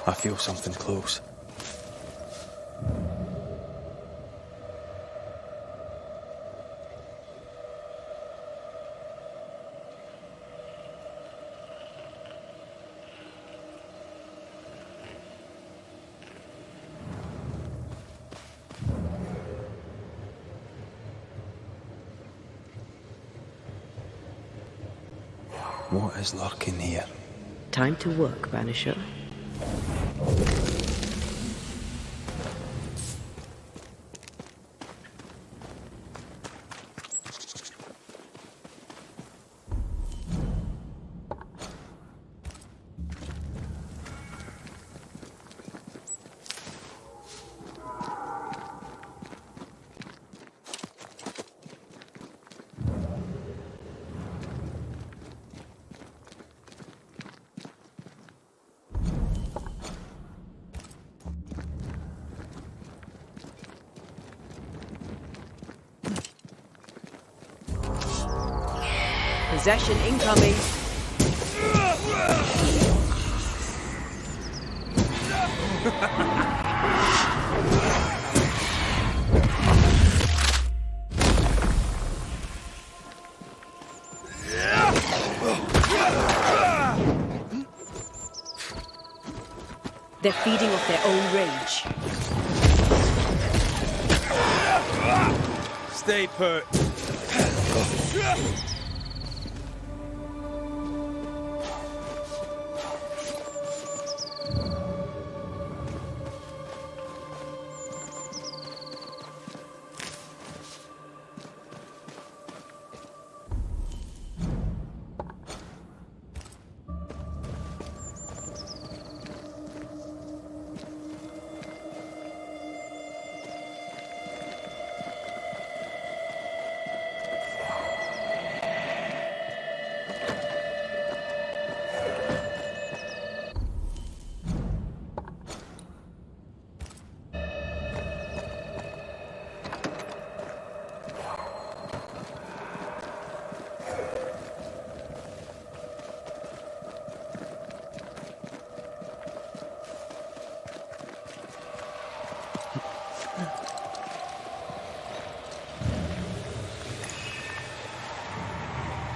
I feel something close. What is lurking here? Time to work, Banisher. Possession incoming. They're feeding off their own rage. Stay put.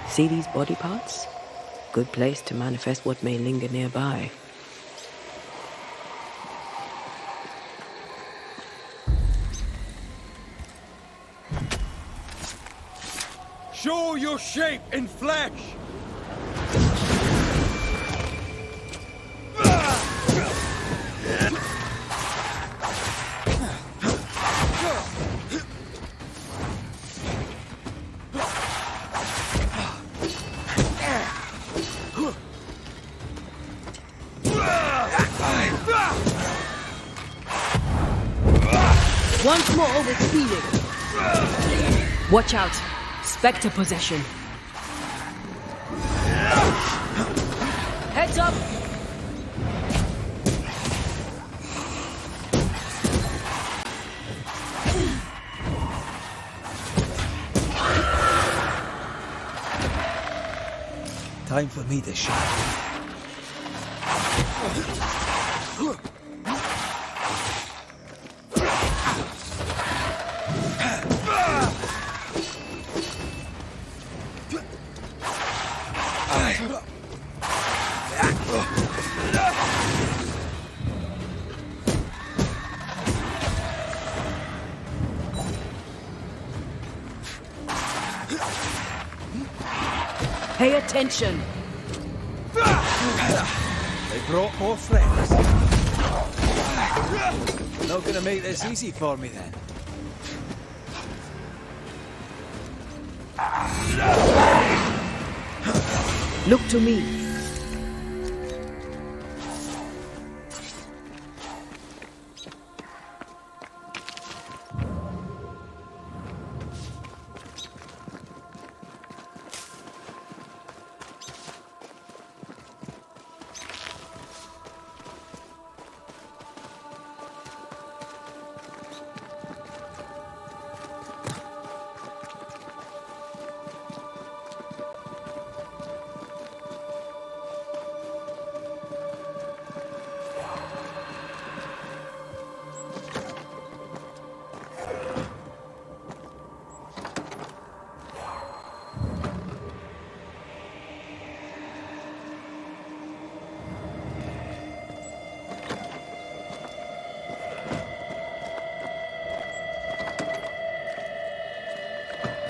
See these body parts? Good place to manifest what may linger nearby. Show your shape in flesh! Once more with healing. Watch out. Spectre possession. Heads up! Time for me to shine. Pay attention! They brought more friends. Not gonna make this easy for me then. Look to me.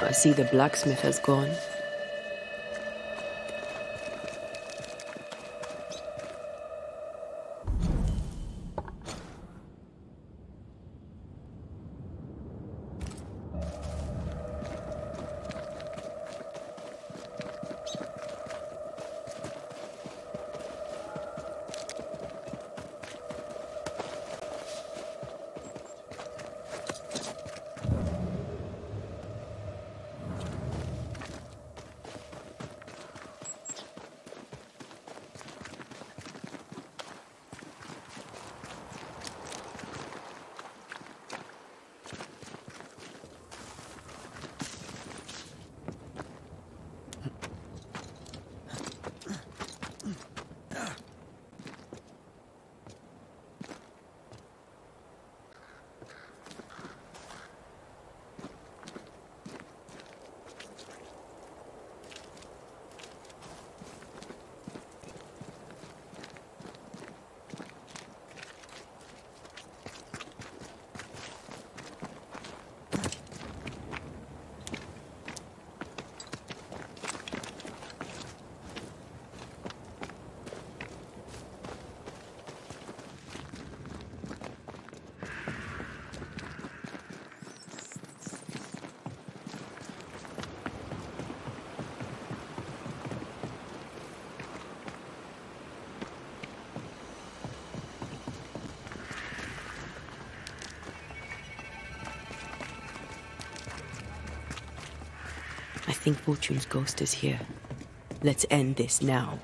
I see the blacksmith has gone. I think Fortune's ghost is here. Let's end this now.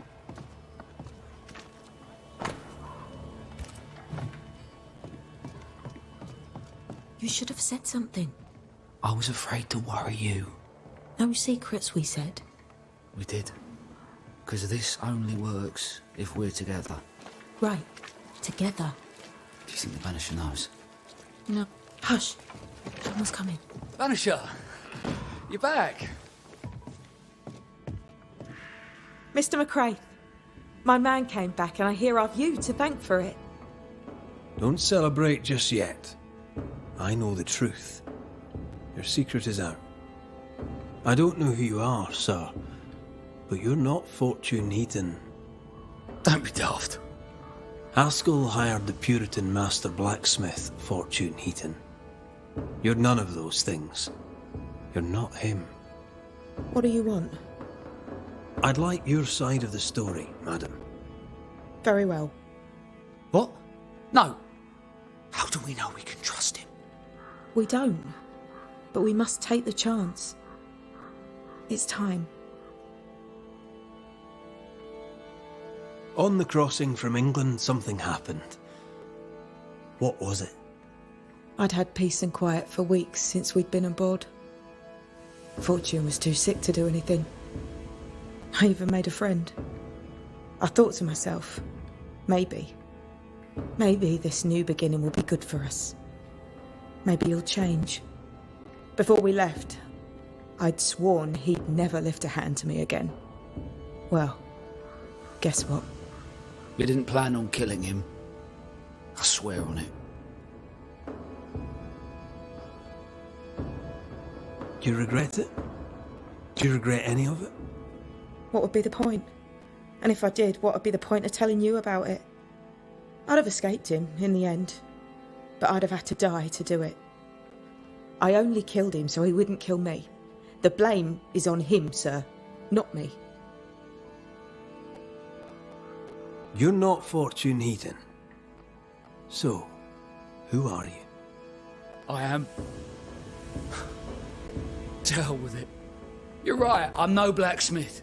You should have said something. I was afraid to worry you. No secrets, we said. We did. Because this only works if we're together. Right. Together. Do you think the Banisher knows? No. Hush. Someone's coming. Banisher! You're back! Mr. McCrae, my man came back and I hear I've you to thank for it. Don't celebrate just yet. I know the truth. Your secret is out. I don't know who you are, sir, but you're not Fortune Heaton. Don't be daft. Haskell hired the Puritan master blacksmith, Fortune Heaton. You're none of those things. You're not him. What do you want? I'd like your side of the story, madam. Very well. What? No. How do we know we can trust him? We don't. But we must take the chance. It's time. On the crossing from England, something happened. What was it? I'd had peace and quiet for weeks since we'd been aboard. Fortune was too sick to do anything. I even made a friend. I thought to myself, maybe this new beginning will be good for us. Maybe he'll change. Before we left, I'd sworn he'd never lift a hand to me again. Well, guess what? We didn't plan on killing him. I swear on it. Do you regret it? Do you regret any of it? What would be the point? And if I did, what would be the point of telling you about it? I'd have escaped him in the end, but I'd have had to die to do it. I only killed him so he wouldn't kill me. The blame is on him, sir, not me. You're not Fortune Heaton. So, who are you? I am. To hell with it. You're right, I'm no blacksmith.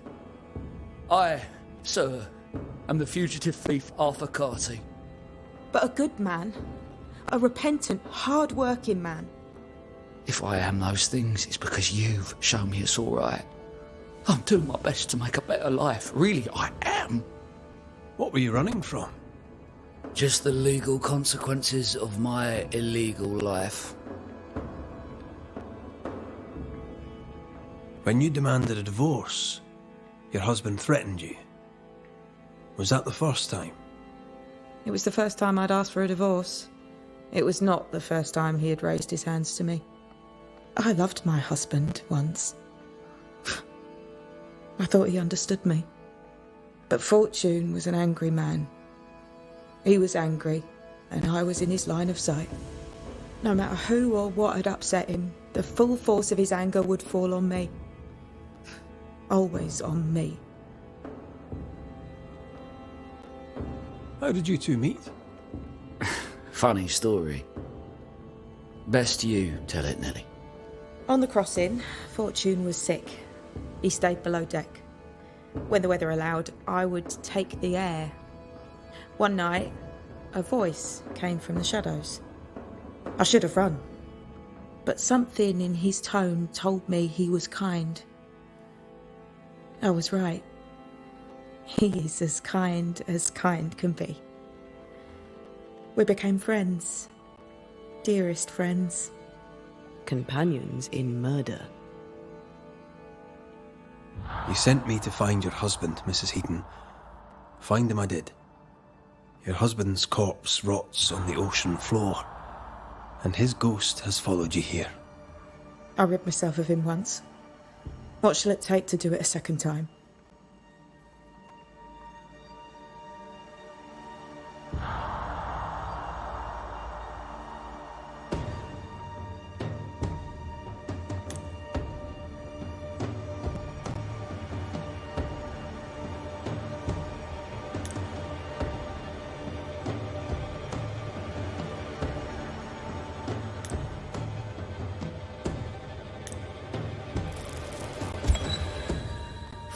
I, sir, am the fugitive thief Arthur Carty. But a good man. A repentant, hard-working man. If I am those things, it's because you've shown me it's all right. I'm doing my best to make a better life. Really, I am. What were you running from? Just the legal consequences of my illegal life. When you demanded a divorce, your husband threatened you. Was that the first time? It was the first time I'd asked for a divorce. It was not the first time he had raised his hands to me. I loved my husband once. I thought he understood me. But Fortune was an angry man. He was angry, and I was in his line of sight. No matter who or what had upset him, the full force of his anger would fall on me. Always on me. How did you two meet? Funny story. Best you tell it, Nelly. On the crossing, Fortune was sick. He stayed below deck. When the weather allowed, I would take the air. One night, a voice came from the shadows. I should have run, but something in his tone told me he was kind. I was right. He is as kind can be. We became friends. Dearest friends. Companions in murder. You sent me to find your husband, Mrs. Heaton. Find him I did. Your husband's corpse rots on the ocean floor, and his ghost has followed you here. I rid myself of him once. What shall it take to do it a second time?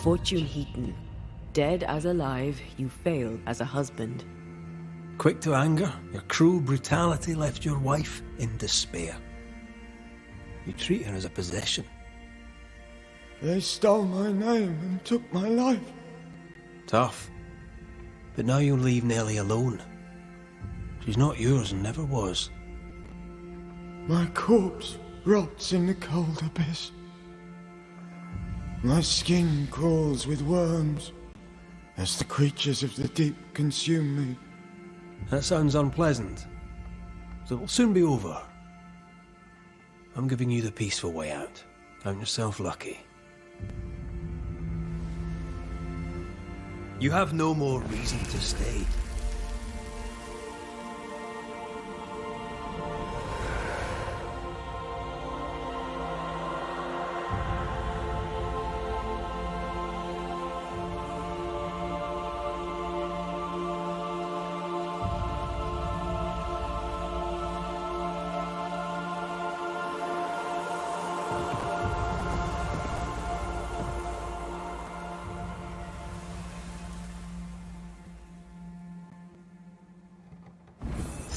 Fortune Heaton. Dead as alive, you failed as a husband. Quick to anger, your cruel brutality left your wife in despair. You treat her as a possession. They stole my name and took my life. Tough. But now you'll leave Nellie alone. She's not yours and never was. My corpse rots in the cold abyss. My skin crawls with worms as the creatures of the deep consume me. That sounds unpleasant. So it'll soon be over. I'm giving you the peaceful way out. Count yourself lucky. You have no more reason to stay.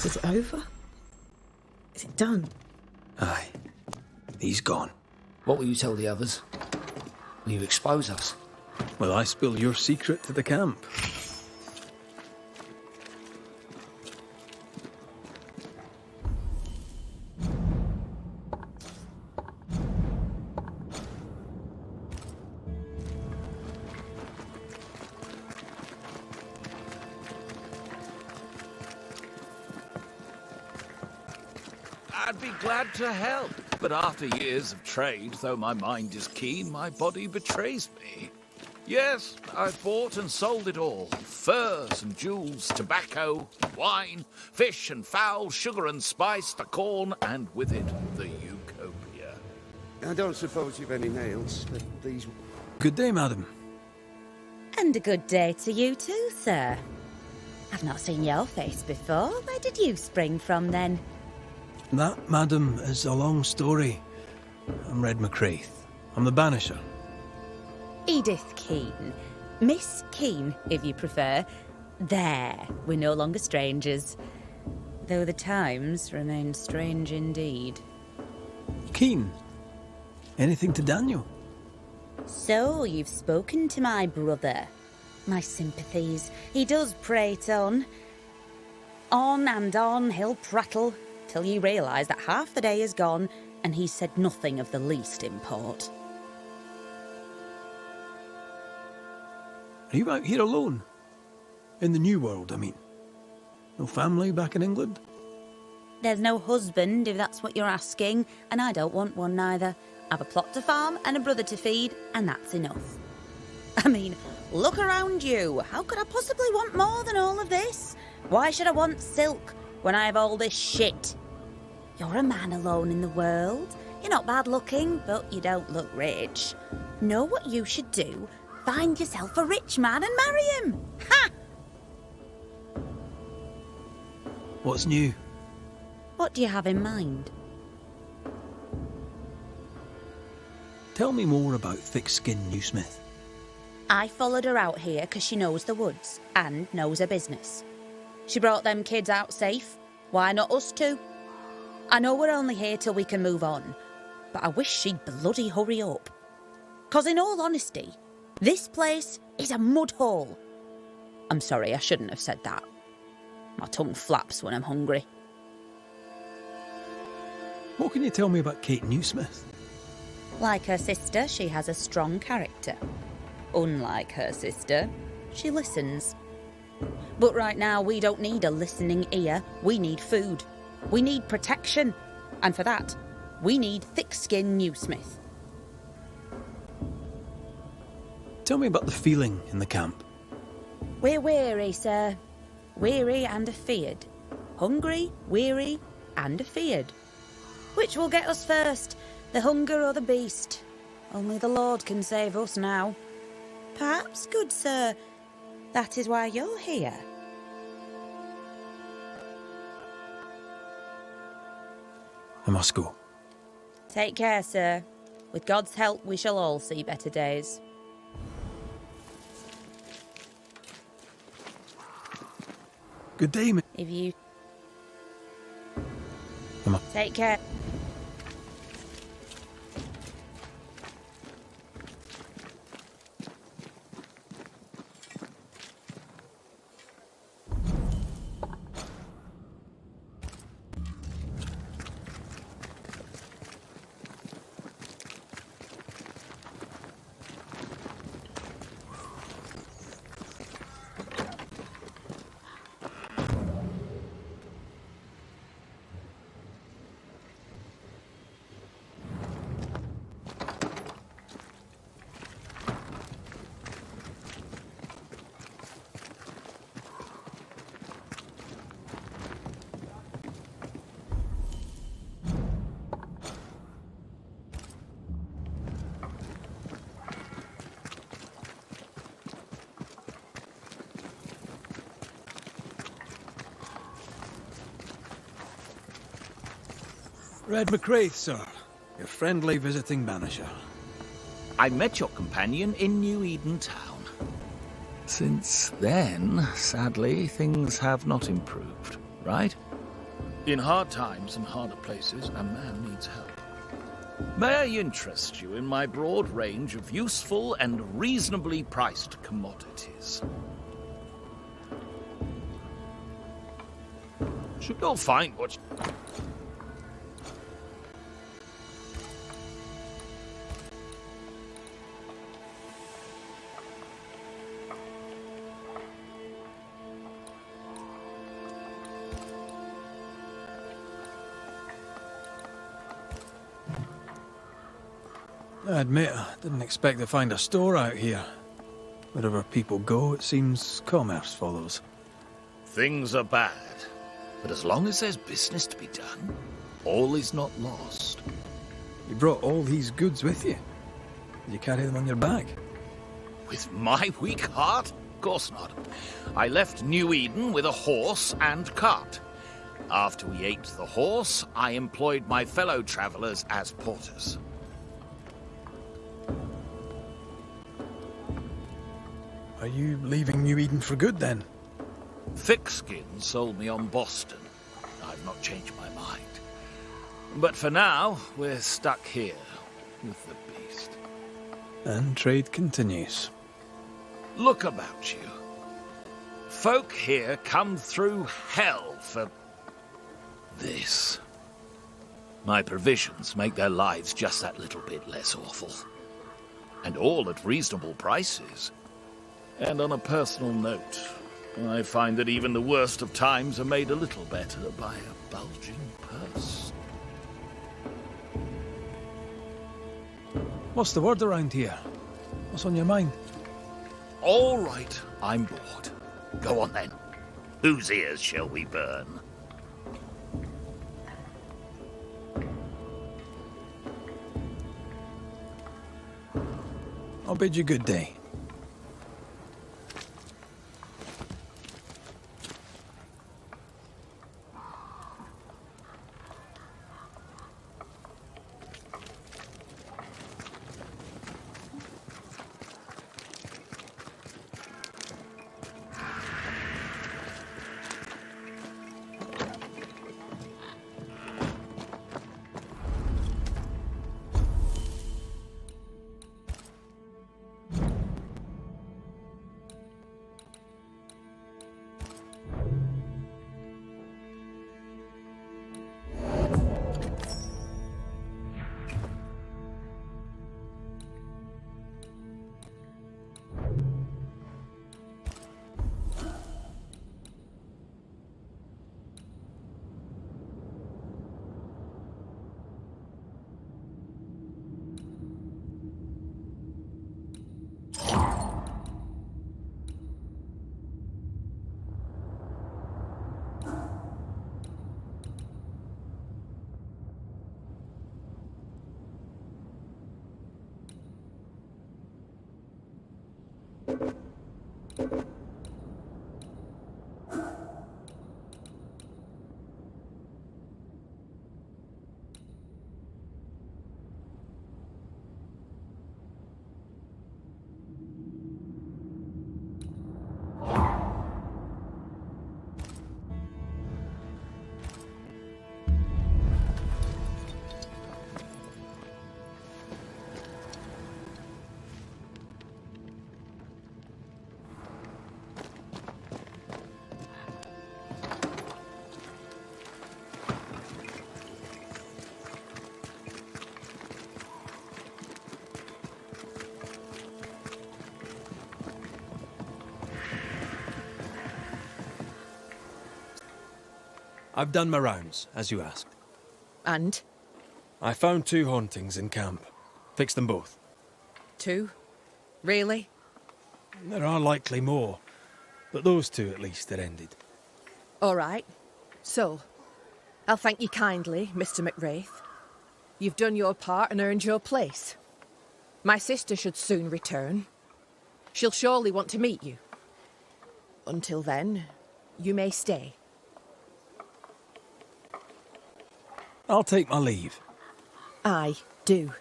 Is it over? Is it done? Aye. He's gone. What will you tell the others? Will you expose us? Will I spill your secret to the camp? I'd be glad to help, but after years of trade, though my mind is keen, my body betrays me. Yes, I've bought and sold it all. Furs and jewels, tobacco, wine, fish and fowl, sugar and spice, the corn, and with it, the eucopia. I don't suppose you've any nails, but these... Good day, madam. And a good day to you too, sir. I've not seen your face before. Where did you spring from, then? That, madam, is a long story. I'm Red McCraith. I'm the Banisher. Edith Keane. Miss Keane, if you prefer. There, we're no longer strangers. Though the times remain strange indeed. Keen. Anything to Daniel? So, you've spoken to my brother. My sympathies. He does prate on. On and on he'll prattle, till you realise that half the day is gone, and he's said nothing of the least import. Are you out here alone? In the New World, I mean. No family back in England? There's no husband, if that's what you're asking, and I don't want one neither. I've a plot to farm and a brother to feed, and that's enough. I mean, look around you. How could I possibly want more than all of this? Why should I want silk when I have all this shit? You're a man alone in the world. You're not bad looking, but you don't look rich. Know what you should do? Find yourself a rich man and marry him. Ha! What's new? What do you have in mind? Tell me more about thick-skinned Newsmith. I followed her out here because she knows the woods and knows her business. She brought them kids out safe. Why not us too? I know we're only here till we can move on, but I wish she'd bloody hurry up. 'Cause in all honesty, this place is a mud hole. I'm sorry, I shouldn't have said that. My tongue flaps when I'm hungry. What can you tell me about Kate Newsmith? Like her sister, she has a strong character. Unlike her sister, she listens. But right now, we don't need a listening ear. We need food. We need protection. And for that, we need thick-skinned Newsmith. Tell me about the feeling in the camp. We're weary, sir. Weary and afeared. Hungry, weary, and afeared. Which will get us first, the hunger or the beast? Only the Lord can save us now. Perhaps, good sir, that is why you're here. I must go. Take care, sir. With God's help, we shall all see better days. Good day, mate. If you... Come on. Take care. Red McCraith, sir. Your friendly visiting Banisher. I met your companion in New Eden Town. Since then, sadly, things have not improved, right? In hard times and harder places, a man needs help. May I interest you in my broad range of useful and reasonably priced commodities? You'll find what... I admit, I didn't expect to find a store out here. Wherever people go, it seems commerce follows. Things are bad, but as long as there's business to be done, all is not lost. You brought all these goods with you. Did you carry them on your back? With my weak heart? Of course not. I left New Eden with a horse and cart. After we ate the horse, I employed my fellow travelers as porters. Are you leaving New Eden for good, then? Thickskin sold me on Boston. I've not changed my mind. But for now, we're stuck here with the beast. And trade continues. Look about you. Folk here come through hell for this. My provisions make their lives just that little bit less awful. And all at reasonable prices. And on a personal note, I find that even the worst of times are made a little better by a bulging purse. What's the word around here? What's on your mind? All right, I'm bored. Go on then. Whose ears shall we burn? I'll bid you good day. I've done my rounds, as you asked. And? I found 2 hauntings in camp. Fixed them both. 2? Really? There are likely more, but those 2 at least are ended. All right. So, I'll thank you kindly, Mr. McWraith. You've done your part and earned your place. My sister should soon return. She'll surely want to meet you. Until then, you may stay. I'll take my leave. I do.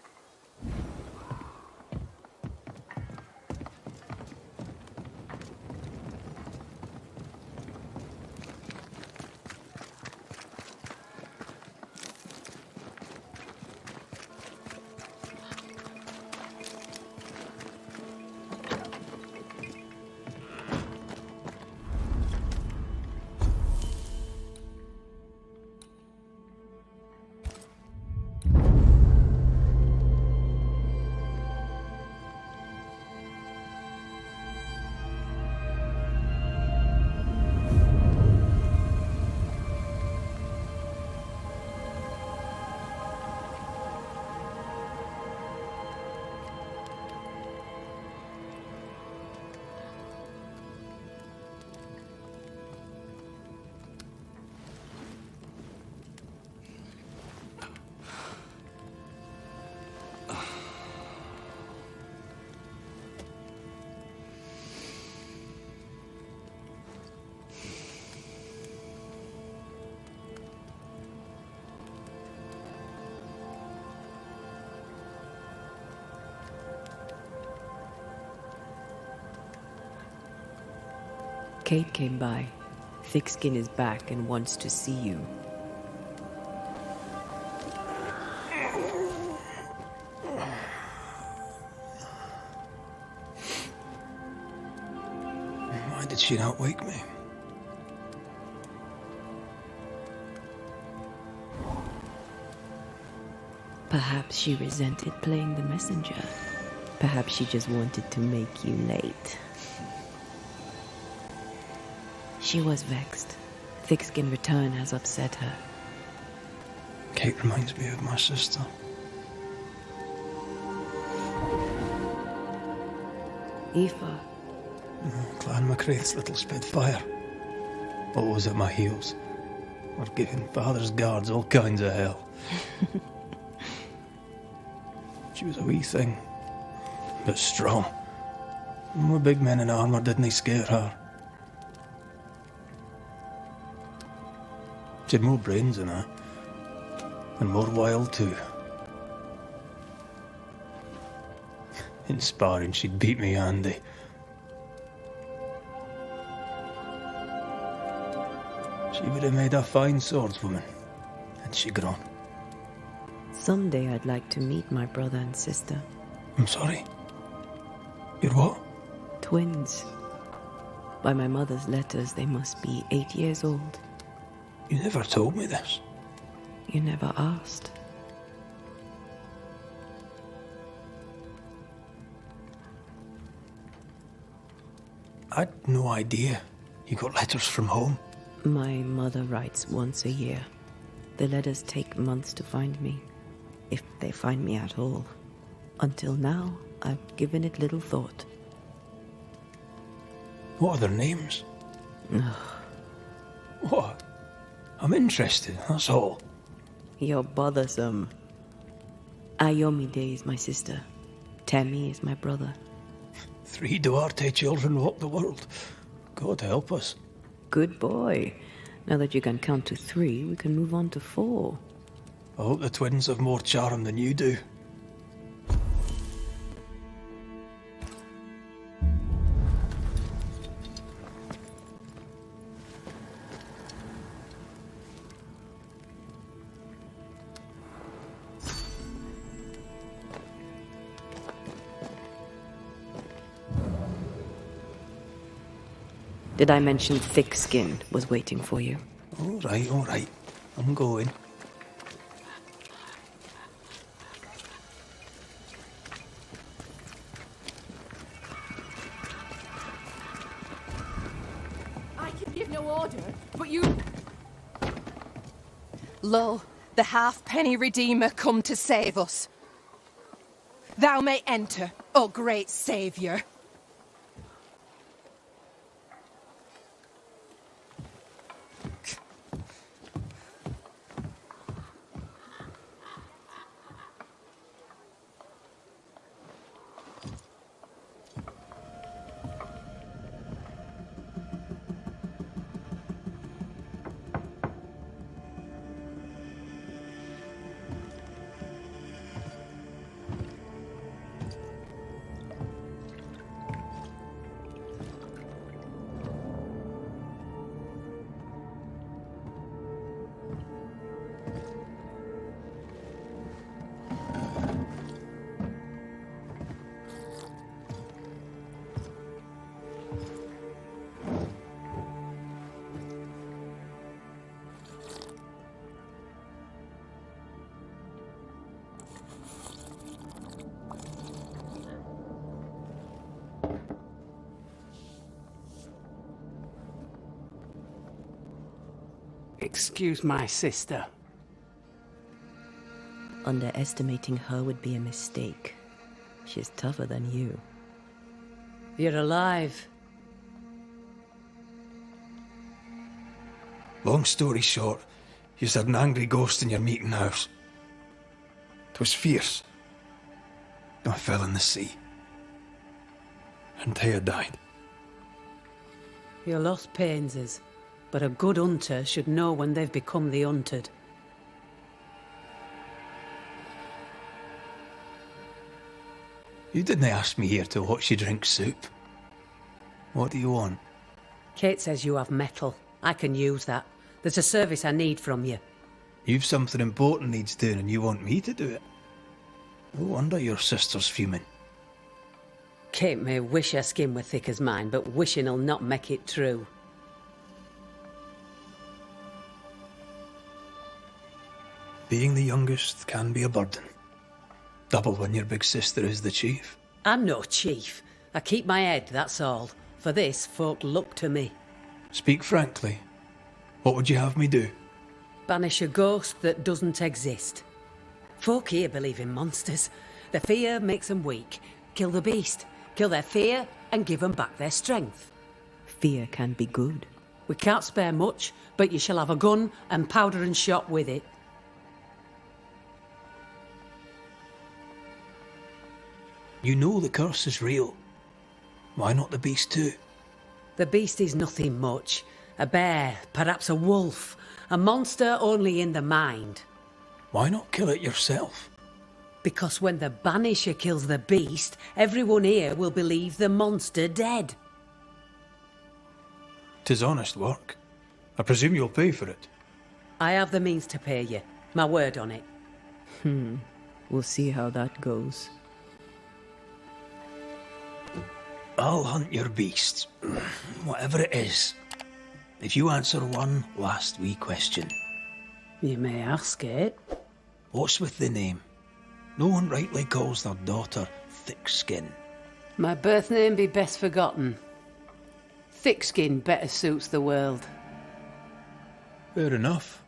Kate came by. Thick skin is back and wants to see you. Why did she not wake me? Perhaps she resented playing the messenger. Perhaps she just wanted to make you late. She was vexed. Thick-skinned return has upset her. Kate reminds me of my sister. Aoife. Clan MacRaith's little spitfire. Always at my heels. Or giving father's guards all kinds of hell. She was a wee thing, but strong. And with big men in armour didn't scare her. She had more brains than I. And more wild too. In sparring, she'd beat me handy. She would have made a fine swordswoman, had she grown. Someday I'd like to meet my brother and sister. I'm sorry. You're what? Twins. By my mother's letters, they must be 8 years old. You never told me this. You never asked. I'd no idea you got letters from home. My mother writes once a year. The letters take months to find me, if they find me at all. Until now, I've given it little thought. What are their names? What? I'm interested, that's all. You're bothersome. Ayomide is my sister. Temi is my brother. 3 Duarte children walk the world. God help us. Good boy. Now that you can count to 3, we can move on to 4. I hope the twins have more charm than you do. Did I mention thick skin was waiting for you? All right. I'm going. I can give no order, but you... Lo, the halfpenny Redeemer come to save us. Thou may enter, O great saviour. Excuse my sister. Underestimating her would be a mistake. She's tougher than you. You're alive. Long story short, you had an angry ghost in your meeting house. 'Twas fierce. I fell in the sea. Antea died. Your loss pains us, but a good hunter should know when they've become the hunted. You didn't ask me here to watch you drink soup. What do you want? Kate says you have metal. I can use that. There's a service I need from you. You've something important needs doing and you want me to do it. No wonder your sister's fuming. Kate may wish her skin were thick as mine, but wishing'll not make it true. Being the youngest can be a burden. Double when your big sister is the chief. I'm no chief. I keep my head, that's all. For this, folk look to me. Speak frankly. What would you have me do? Banish a ghost that doesn't exist. Folk here believe in monsters. Their fear makes them weak. Kill the beast, kill their fear, and give them back their strength. Fear can be good. We can't spare much, but you shall have a gun and powder and shot with it. You know the curse is real. Why not the beast too? The beast is nothing much. A bear, perhaps a wolf. A monster only in the mind. Why not kill it yourself? Because when the Banisher kills the beast, everyone here will believe the monster dead. 'Tis honest work. I presume you'll pay for it. I have the means to pay you. My word on it. We'll see how that goes. I'll hunt your beast, whatever it is, if you answer one last wee question. You may ask it. What's with the name? No one rightly calls their daughter Thickskin. My birth name be best forgotten. Thickskin better suits the world. Fair enough.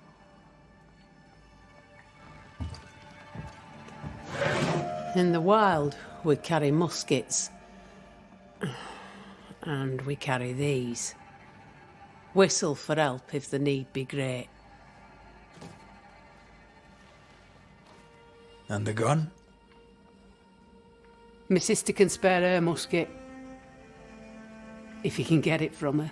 In the wild, we carry muskets. And we carry these. Whistle for help if the need be great. And the gun? My sister can spare her musket. If you can get it from her.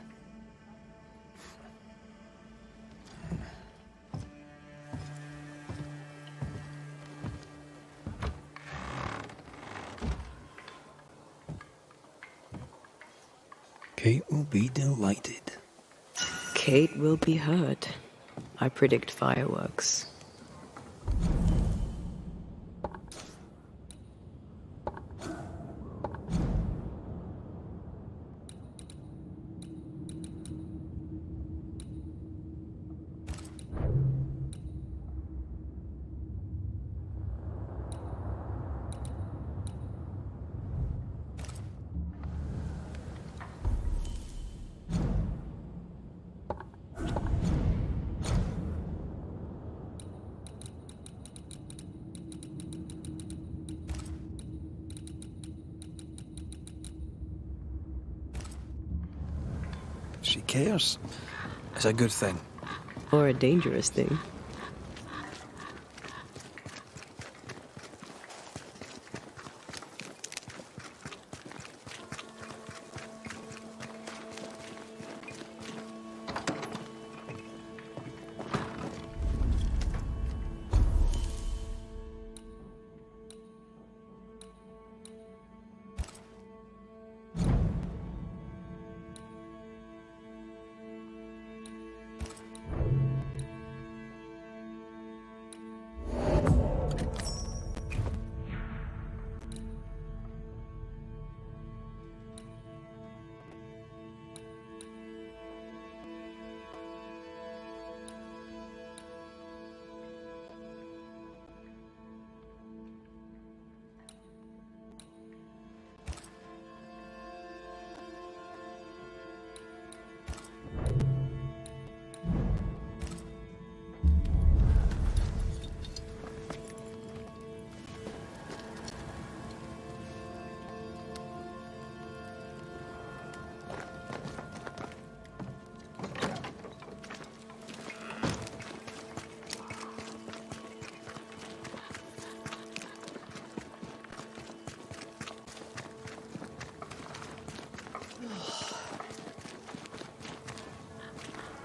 Kate will be delighted. Kate will be hurt. I predict fireworks. She cares. It's a good thing. Or a dangerous thing.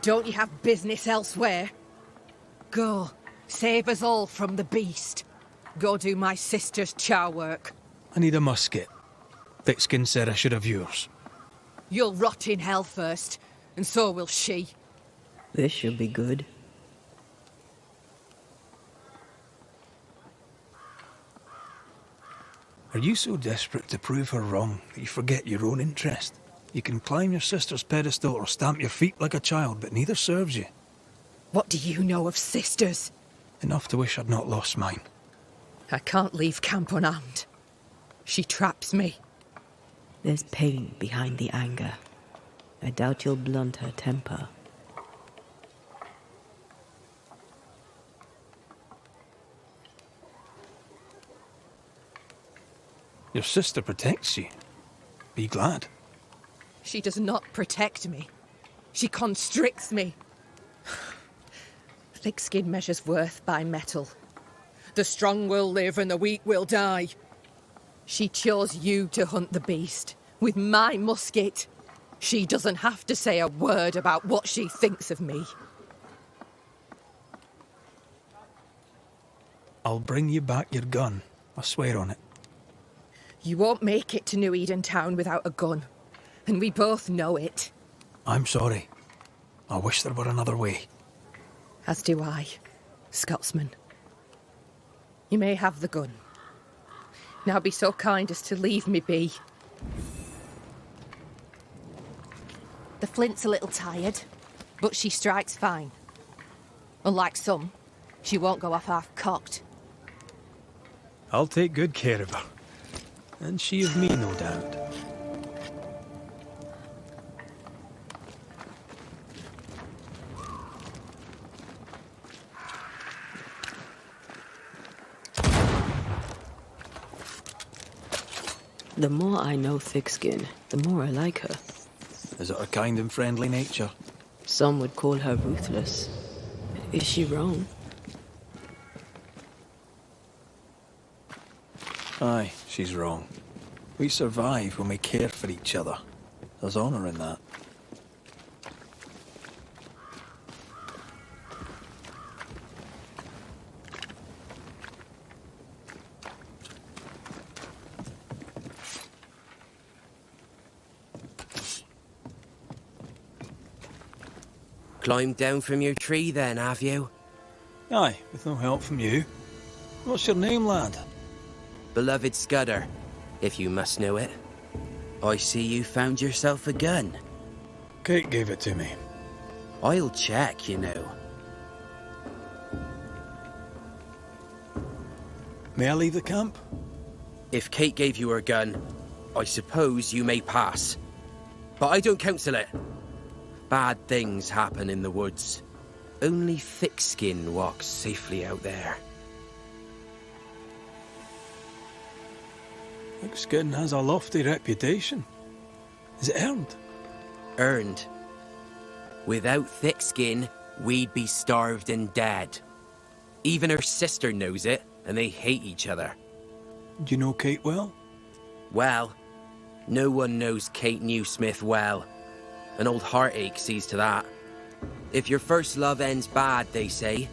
Don't you have business elsewhere? Go, save us all from the beast. Go do my sister's char work. I need a musket. Thickskin said I should have yours. You'll rot in hell first, and so will she. This should be good. Are you so desperate to prove her wrong that you forget your own interest? You can climb your sister's pedestal or stamp your feet like a child, but neither serves you. What do you know of sisters? Enough to wish I'd not lost mine. I can't leave camp unarmed. She traps me. There's pain behind the anger. I doubt you'll blunt her temper. Your sister protects you. Be glad. She does not protect me. She constricts me. Thick skin measures worth by metal. The strong will live and the weak will die. She chose you to hunt the beast with my musket. She doesn't have to say a word about what she thinks of me. I'll bring you back your gun. I swear on it. You won't make it to New Eden Town without a gun, and we both know it. I'm sorry. I wish there were another way. As do I, Scotsman. You may have the gun. Now be so kind as to leave me be. The flint's a little tired, but she strikes fine. Unlike some, she won't go off half-cocked. I'll take good care of her. And she of me, no doubt. The more I know Thickskin, the more I like her. Is it her kind and friendly nature? Some would call her ruthless. Is she wrong? Aye, she's wrong. We survive when we care for each other. There's honour in that. Climbed down from your tree then, have you? Aye, with no help from you. What's your name, lad? Beloved Scudder, if you must know it. I see you found yourself a gun. Kate gave it to me. I'll check, you know. May I leave the camp? If Kate gave you her gun, I suppose you may pass. But I don't counsel it. Bad things happen in the woods. Only Thickskin walks safely out there. Thickskin has a lofty reputation. Is it earned? Earned. Without Thickskin, we'd be starved and dead. Even her sister knows it, and they hate each other. Do you know Kate well? Well, no one knows Kate Newsmith well. An old heartache sees to that. If your first love ends bad, they say,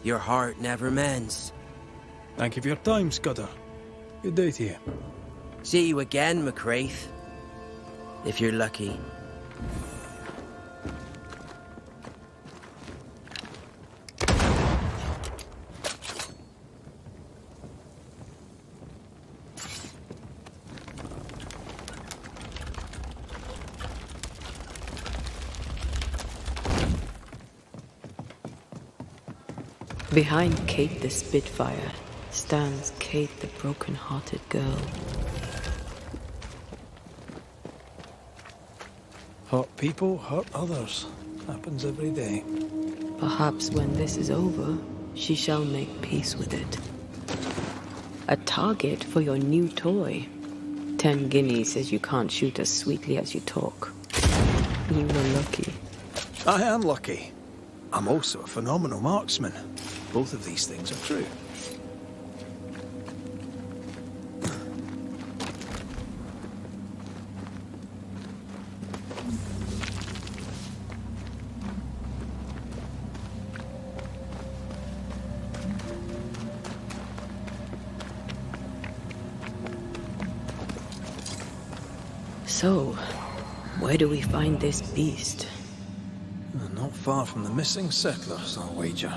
your heart never mends. Thank you for your time, Scudder. Good day to you. See you again, McWraith. If you're lucky. Behind Kate the Spitfire stands Kate the broken-hearted girl. Hurt people hurt others. Happens every day. Perhaps when this is over, she shall make peace with it. A target for your new toy. 10 guineas says you can't shoot as sweetly as you talk. You were lucky. I am lucky. I'm also a phenomenal marksman. Both of these things are true. So, where do we find this beast? Not far from the missing settlers, I'll wager.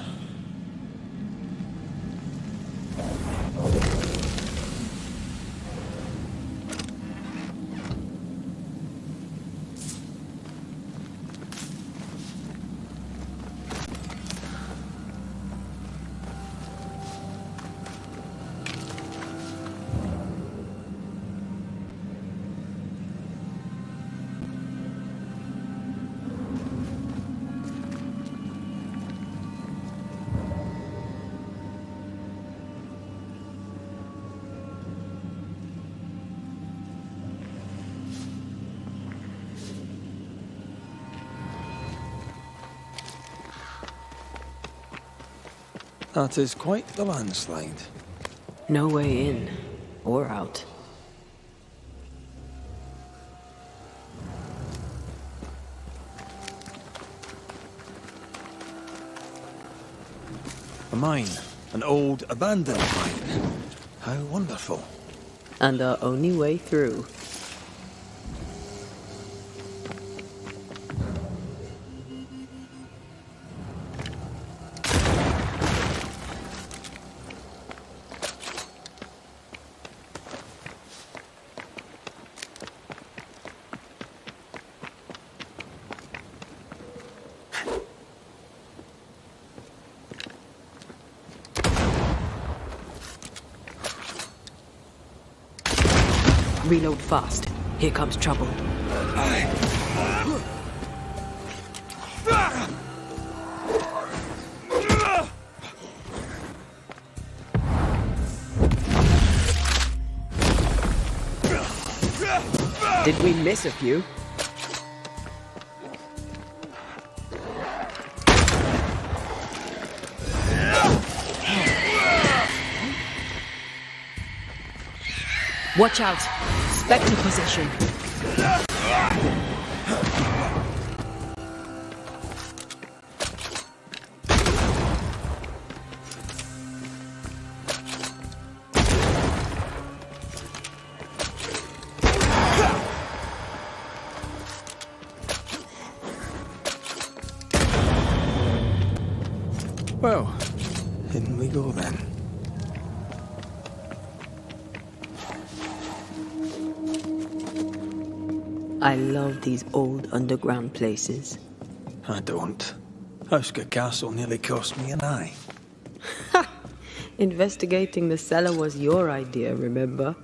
That is quite the landslide. No way in or out. A mine. An old, abandoned mine. How wonderful. And our only way through. Reload fast. Here comes trouble. Did we miss a few? Watch out! Spectre position. Well, in we go then. I love these old underground places. I don't. Houska Castle nearly cost me an eye. Investigating the cellar was your idea, remember?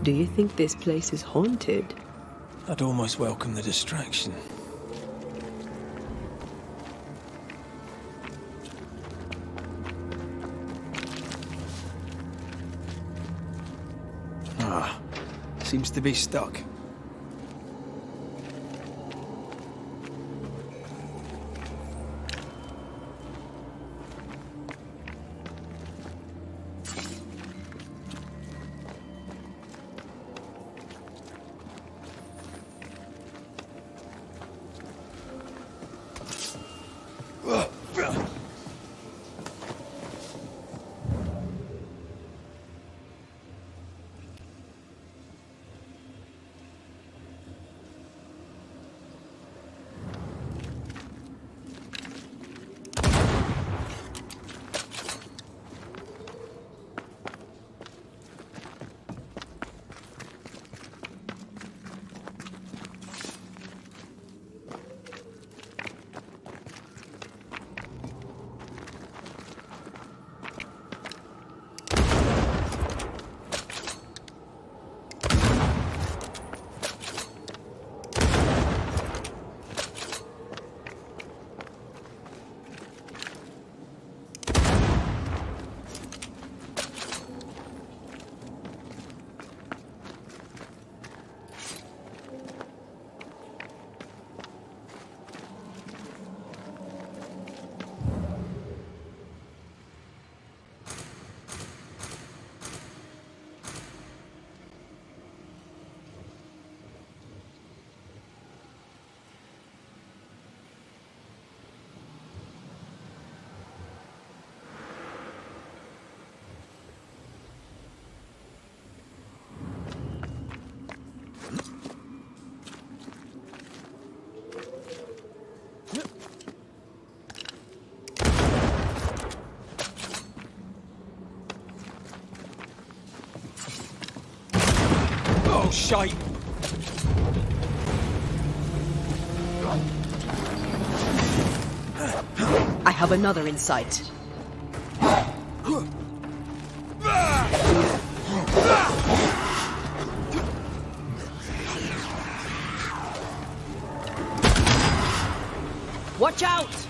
Do you think this place is haunted? I'd almost welcome the distraction. Seems to be stuck. Oh, shite! I have another in sight. Watch out!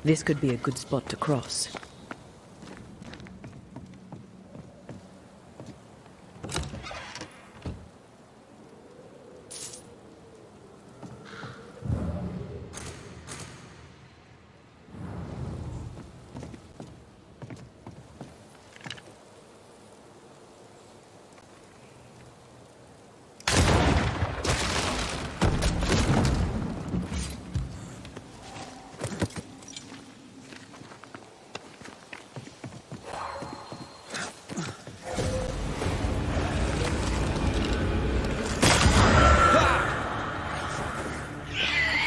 This could be a good spot to cross.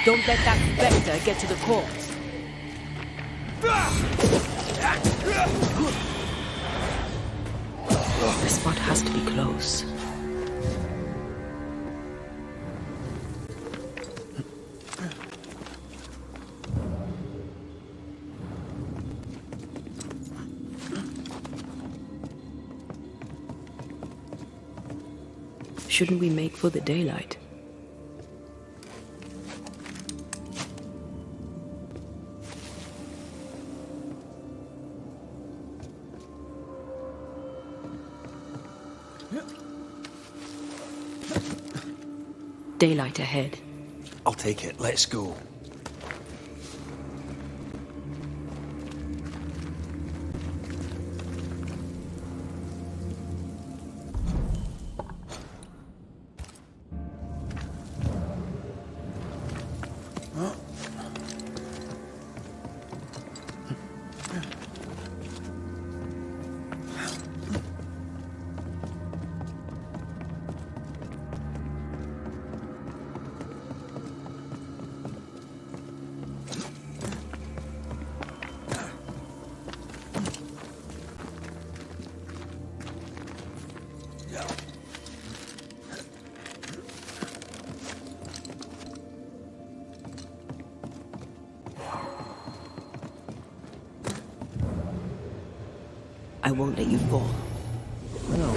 Don't let that specter get to the corpse. The spot has to be close. Shouldn't we make for the daylight? Daylight ahead. I'll take it. Let's go. I won't let you fall. No.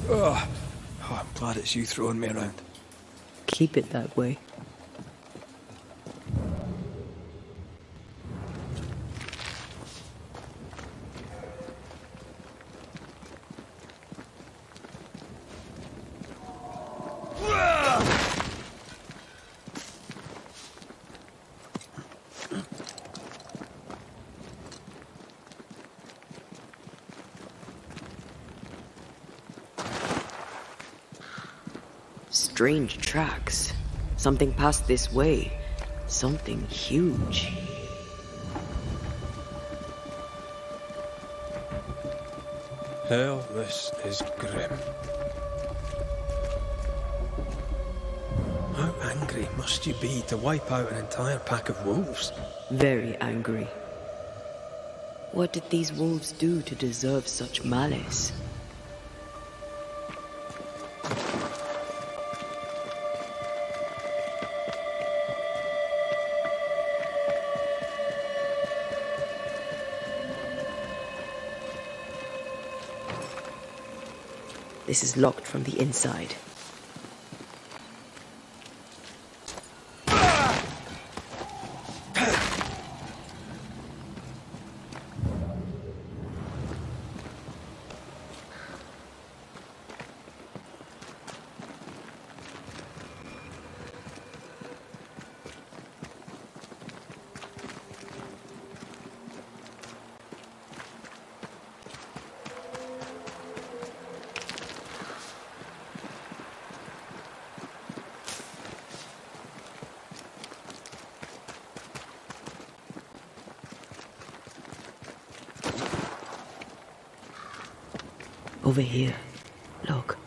Oh, I'm glad it's you throwing me around. Keep it that way. Strange tracks. Something passed this way. Something huge. Hell, this is grim. How angry must you be to wipe out an entire pack of wolves? Very angry. What did these wolves do to deserve such malice? This is locked from the inside. Over here. Look.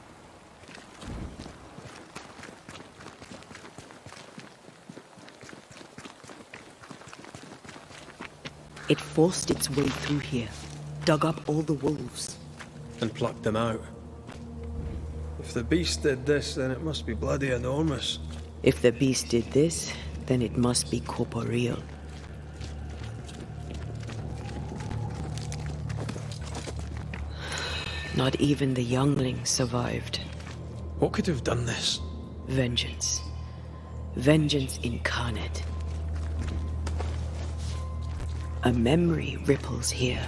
It forced its way through here, dug up all the wolves. And plucked them out. If the beast did this, then it must be bloody enormous. If the beast did this, then it must be corporeal. Not even the youngling survived. What could have done this? Vengeance. Vengeance incarnate. A memory ripples here.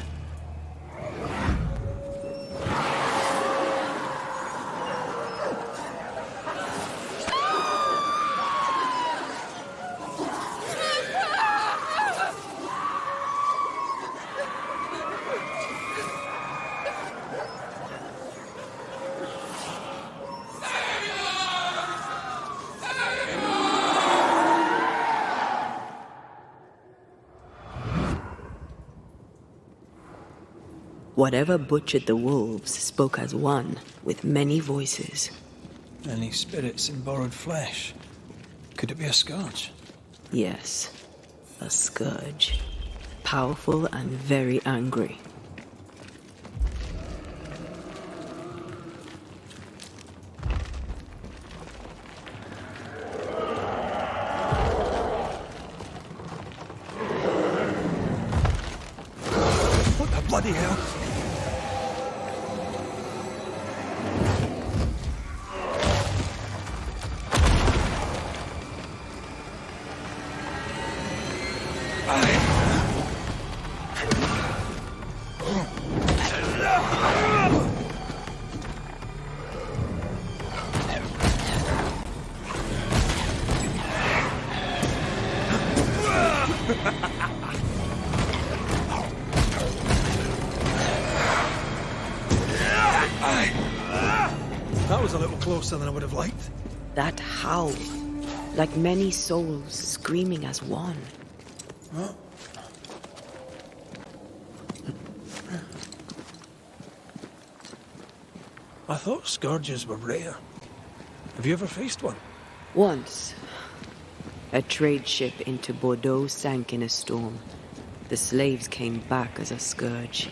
Whatever butchered the wolves spoke as one, with many voices. Any spirits in borrowed flesh? Could it be a scourge? Yes, a scourge. Powerful and very angry. What the bloody hell? That was a little closer than I would have liked. That howl, like many souls screaming as one. Huh? I thought scourges were rare. Have you ever faced one? Once, a trade ship into Bordeaux sank in a storm. The slaves came back as a scourge.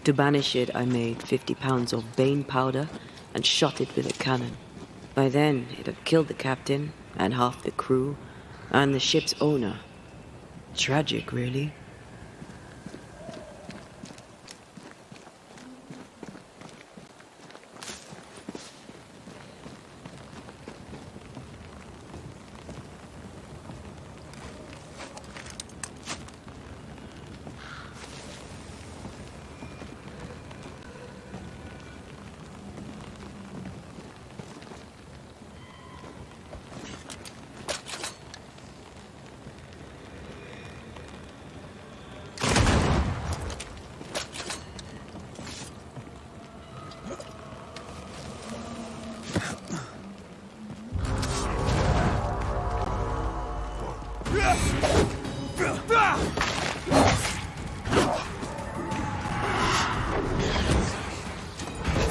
To banish it, I made 50 pounds of bane powder and shot it with a cannon. By then, it had killed the captain and half the crew and the ship's owner. Tragic, really.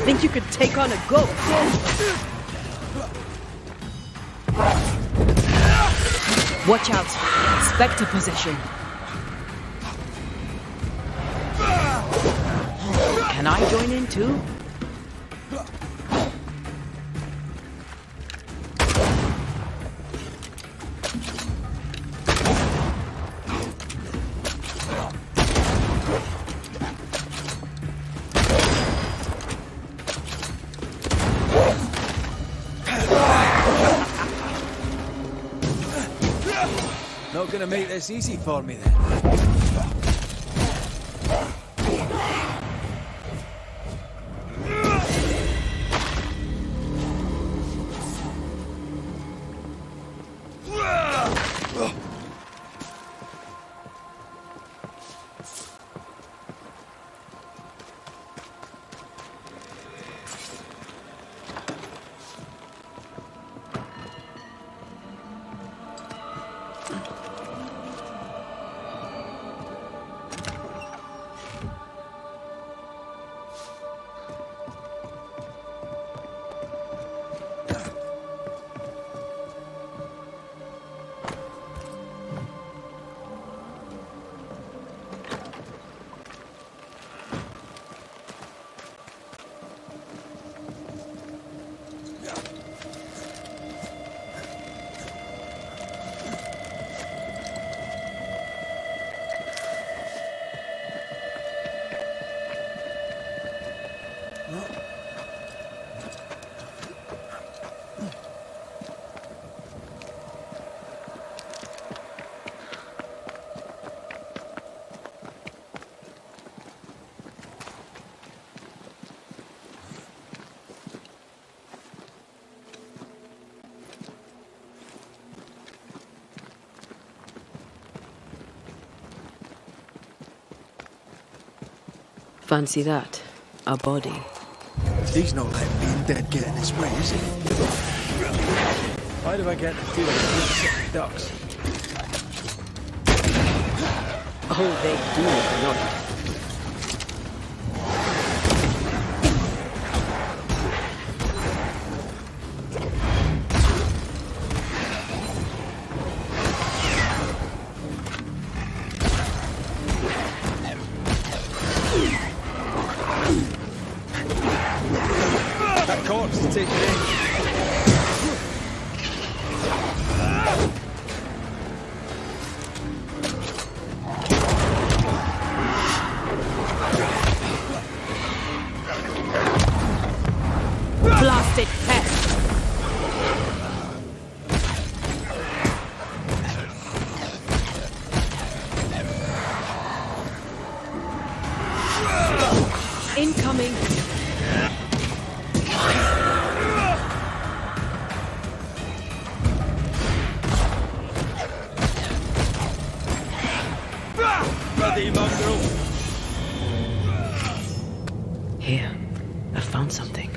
Think you could take on a goat? Watch out. Spectre position. Can I join in too? Not gonna make this easy for me then. Fancy that. A body. He's not letting being dead get in his way, is he? Why do I get the feeling he's sitting ducks? Oh, they do not. That corpse to take it in. Blasted pest! Incoming! Bloody mongrel! Here, I found something.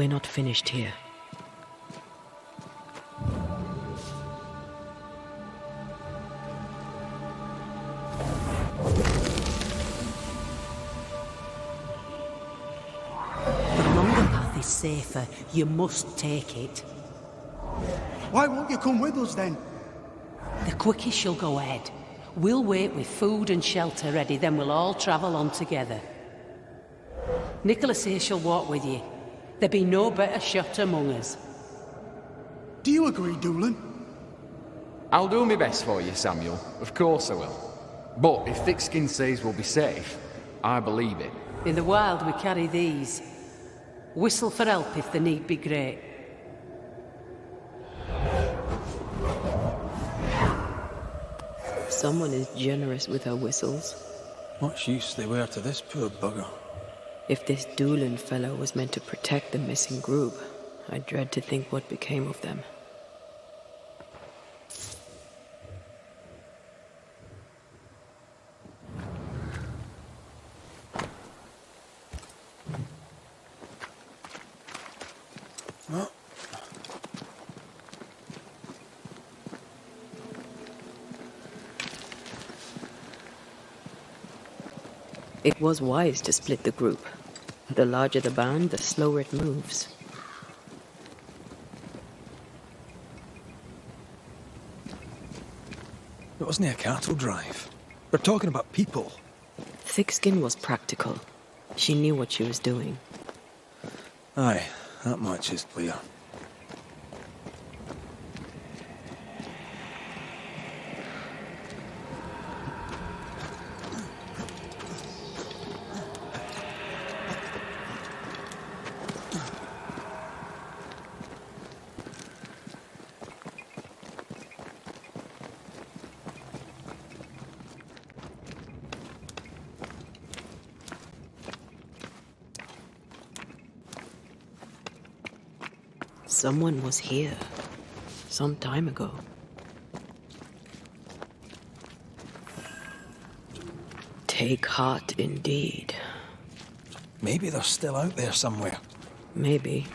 we're not finished here. The longer path is safer. You must take it. Why won't you come with us then? The quickest you'll go ahead. We'll wait with food and shelter ready, then we'll all travel on together. Nicholas here shall walk with you. There be no better shot among us. Do you agree, Doolin? I'll do my best for you, Samuel. Of course I will. But if Thickskin says we'll be safe, I believe it. In the wild we carry these. Whistle for help if the need be great. Someone is generous with her whistles. What use they were to this poor bugger? If this Doolin fellow was meant to protect the missing group, I dread to think what became of them. It was wise to split the group. The larger the band, the slower it moves. It wasn't a cattle drive. We're talking about people. Thickskin was practical. She knew what she was doing. Aye, that much is clear. Someone was here. Some time ago. Take heart indeed. Maybe they're still out there somewhere. Maybe.